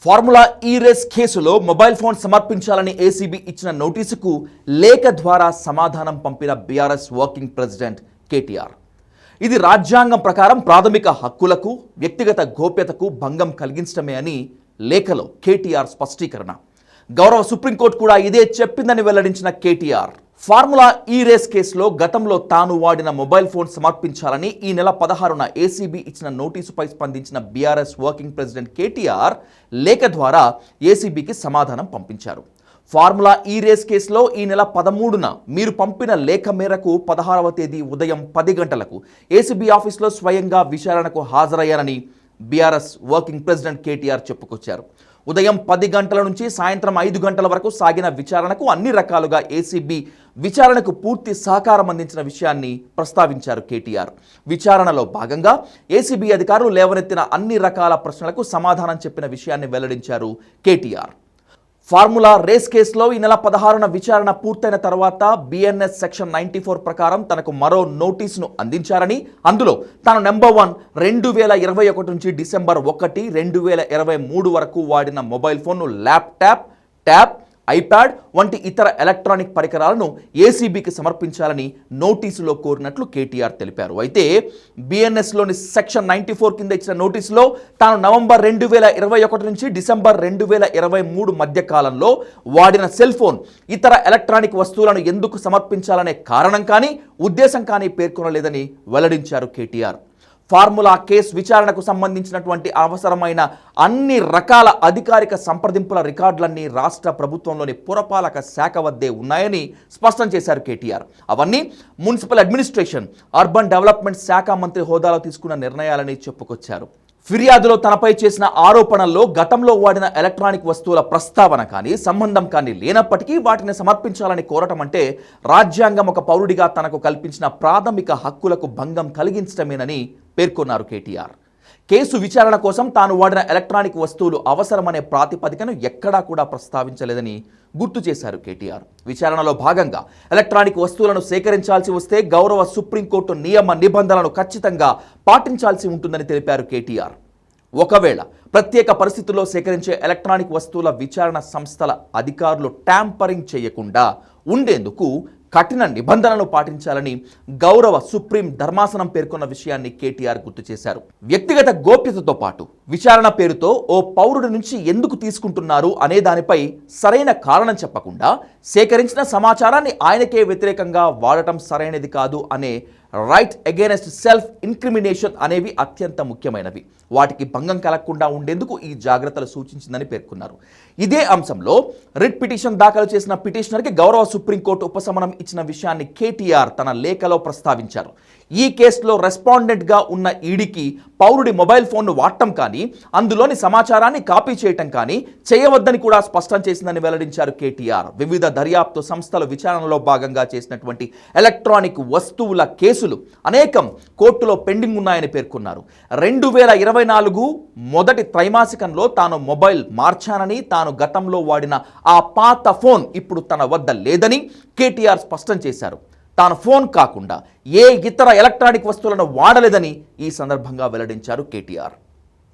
Formula ఈ race కేసులో mobile phone సమర్పించాలని ఏసీబీ ఇచ్చిన నోటీసుకు లేఖ ద్వారా సమాధానం పంపిన బీఆర్ఎస్ వర్కింగ్ ప్రెసిడెంట్ కేటీఆర్. ఇది రాజ్యాంగం ప్రకారం ప్రాథమిక హక్కులకు, వ్యక్తిగత గోప్యతకు భంగం కలిగించడమే అని లేఖలో కేటీఆర్ స్పష్టీకరణ. గౌరవ సుప్రీంకోర్టు కూడా ఇదే చెప్పిందని వెల్లడించిన కేటీఆర్, ఫార్ములా ఈ రేస్ కేసులో గతంలో తాను వాడిన మొబైల్ ఫోన్ సమర్పించాలని ఈ నెల 16న ఏసీబీ ఇచ్చిన నోటీసుపై స్పందించిన బీఆర్ఎస్ వర్కింగ్ ప్రెసిడెంట్ కేటీఆర్ లేఖ ద్వారా ఏసీబీకి సమాధానం పంపించారు. ఫార్ములా ఈ రేస్ కేసులో ఈ నెల 13న మీరు పంపిన లేఖ మేరకు 16వ తేదీ ఉదయం 10 గంటలకు ఏసీబీ ఆఫీసులో స్వయంగా విచారణకు హాజరయ్యారని బీఆర్ఎస్ వర్కింగ్ ప్రెసిడెంట్ కేటీఆర్ చెప్పుకొచ్చారు. ఉదయం 10 గంటల నుంచి సాయంత్రం 5 గంటల వరకు సాగిన విచారణకు అన్ని రకాలుగా ఏసీబీ విచారణకు పూర్తి సహకారం అందించిన విషయాన్ని ప్రస్తావించారు కేటీఆర్. విచారణలో భాగంగా ఏసీబీ అధికారులు లేవనెత్తిన అన్ని రకాల ప్రశ్నలకు సమాధానం చెప్పిన విషయాన్ని వెల్లడించారు కేటీఆర్. ఫార్ములా రేస్ కేసులో ఈ నెల 16న విచారణ పూర్తయిన తర్వాత బిఎన్ఎస్ సెక్షన్ 94 ప్రకారం తనకు మరో నోటీసును అందించారని, అందులో తాను నెంబర్ 1 2021 నుంచి డిసెంబర్ 1, 2023 వరకు వాడిన మొబైల్ ఫోన్ను, ల్యాప్టాప్, ట్యాబ్, ఐప్యాడ్ వంటి ఇతర ఎలక్ట్రానిక్ పరికరాలను ఏసీబీకి సమర్పించాలని నోటీసులో కోరినట్లు కేటీఆర్ తెలిపారు. అయితే బిఎన్ఎస్లోని సెక్షన్ 94 కింద ఇచ్చిన నోటీసులో తాను నవంబర్ 2021 నుంచి డిసెంబర్ 2023 మధ్య కాలంలో వాడిన సెల్ ఫోన్, ఇతర ఎలక్ట్రానిక్ వస్తువులను ఎందుకు సమర్పించాలనే కారణం కానీ ఉద్దేశం కానీ పేర్కొనలేదని వెల్లడించారు కేటీఆర్. ఫార్ములా కేసు విచారణకు సంబంధించినటువంటి అవసరమైన అన్ని రకాల అధికారిక సంప్రదింపుల రికార్డులన్నీ రాష్ట్ర ప్రభుత్వంలోని పురపాలక శాఖ వద్దే ఉన్నాయని స్పష్టం చేశారు కేటీఆర్. అవన్నీ మున్సిపల్ అడ్మినిస్ట్రేషన్, అర్బన్ డెవలప్మెంట్ శాఖ మంత్రి హోదాలో తీసుకున్న నిర్ణయాలని చెప్పుకొచ్చారు. ఫిర్యాదులో తనపై చేసిన ఆరోపణల్లో గతంలో వాడిన ఎలక్ట్రానిక్ వస్తువుల ప్రస్తావన కానీ సంబంధం కానీ లేనప్పటికీ వాటిని సమర్పించాలని కోరటం అంటే రాజ్యాంగం ఒక పౌరుడిగా తనకు కల్పించిన ప్రాథమిక హక్కులకు భంగం కలిగించడమేనని పేర్కొన్నారు కేటీఆర్. కేసు విచారణ కోసం తాను వాడిన ఎలక్ట్రానిక్ వస్తువులు అవసరమనే ప్రాతిపదికను ఎక్కడా కూడా ప్రస్తావించలేదని గుర్తు చేశారు కేటీఆర్. విచారణలో భాగంగా ఎలక్ట్రానిక్ వస్తువులను సేకరించాల్సి వస్తే గౌరవ సుప్రీంకోర్టు నియమ నిబంధనలను ఖచ్చితంగా పాటించాల్సి ఉంటుందని తెలిపారు కేటీఆర్. ఒకవేళ ప్రత్యేక పరిస్థితుల్లో సేకరించే ఎలక్ట్రానిక్ వస్తువుల విచారణ సంస్థల అధికారులు ట్యాంపరింగ్ చేయకుండా ఉండేందుకు కఠిన నిబంధనలు పాటించాలని గౌరవ సుప్రీం ధర్మాసనం పేర్కొన్న విషయాన్ని కేటీఆర్ గుర్తు చేశారు. వ్యక్తిగత గోప్యతతో పాటు విచారణ పేరుతో ఓ పౌరుడి నుంచి ఎందుకు తీసుకుంటున్నారు అనే దానిపై సరైన కారణం చెప్పకుండా సేకరించిన సమాచారాన్ని ఆయనకే వ్యతిరేకంగా వాడటం సరైనది కాదు అనే రైట్ అగైనెస్ట్ సెల్ఫ్ ఇన్క్రిమినేషన్ అనేవి అత్యంత ముఖ్యమైనవి. వాటికి భంగం కలగకుండా ఉండేందుకు ఈ జాగ్రత్తలు సూచించిందని పేర్కొన్నారు. ఇదే అంశంలో రిట్ పిటిషన్ దాఖలు చేసిన పిటిషనర్కి గౌరవ సుప్రీంకోర్టు ఉపశమనం ఇచ్చిన విషయాన్ని కేటీఆర్ తన లేఖలో ప్రస్తావించారు. ఈ కేసులో రెస్పాండెంట్గా ఉన్న ఈడీకి పౌరుడి మొబైల్ ఫోన్ను వాడటం కానీ అందులోని సమాచారాన్ని కాపీ చేయటం కానీ చేయవద్దని కూడా స్పష్టం చేసిందని వెల్లడించారు కేటీఆర్. వివిధ దర్యాప్తు సంస్థలు విచారణలో భాగంగా చేసినటువంటి ఎలక్ట్రానిక్ వస్తువుల కేసులు అనేకం కోర్టులో పెండింగ్ ఉన్నాయని పేర్కొన్నారు. 2024 మొదటి త్రైమాసికంలో తాను మొబైల్ మార్చానని, తాను గతంలో వాడిన ఆ పాత ఫోన్ ఇప్పుడు తన వద్ద లేదని కేటీఆర్ స్పష్టం చేశారు. తాను ఫోన్ కాకుండా ఏ ఇతర ఎలక్ట్రానిక్ వస్తువులను వాడలేదని ఈ సందర్భంగా వెల్లడించారు కేటీఆర్.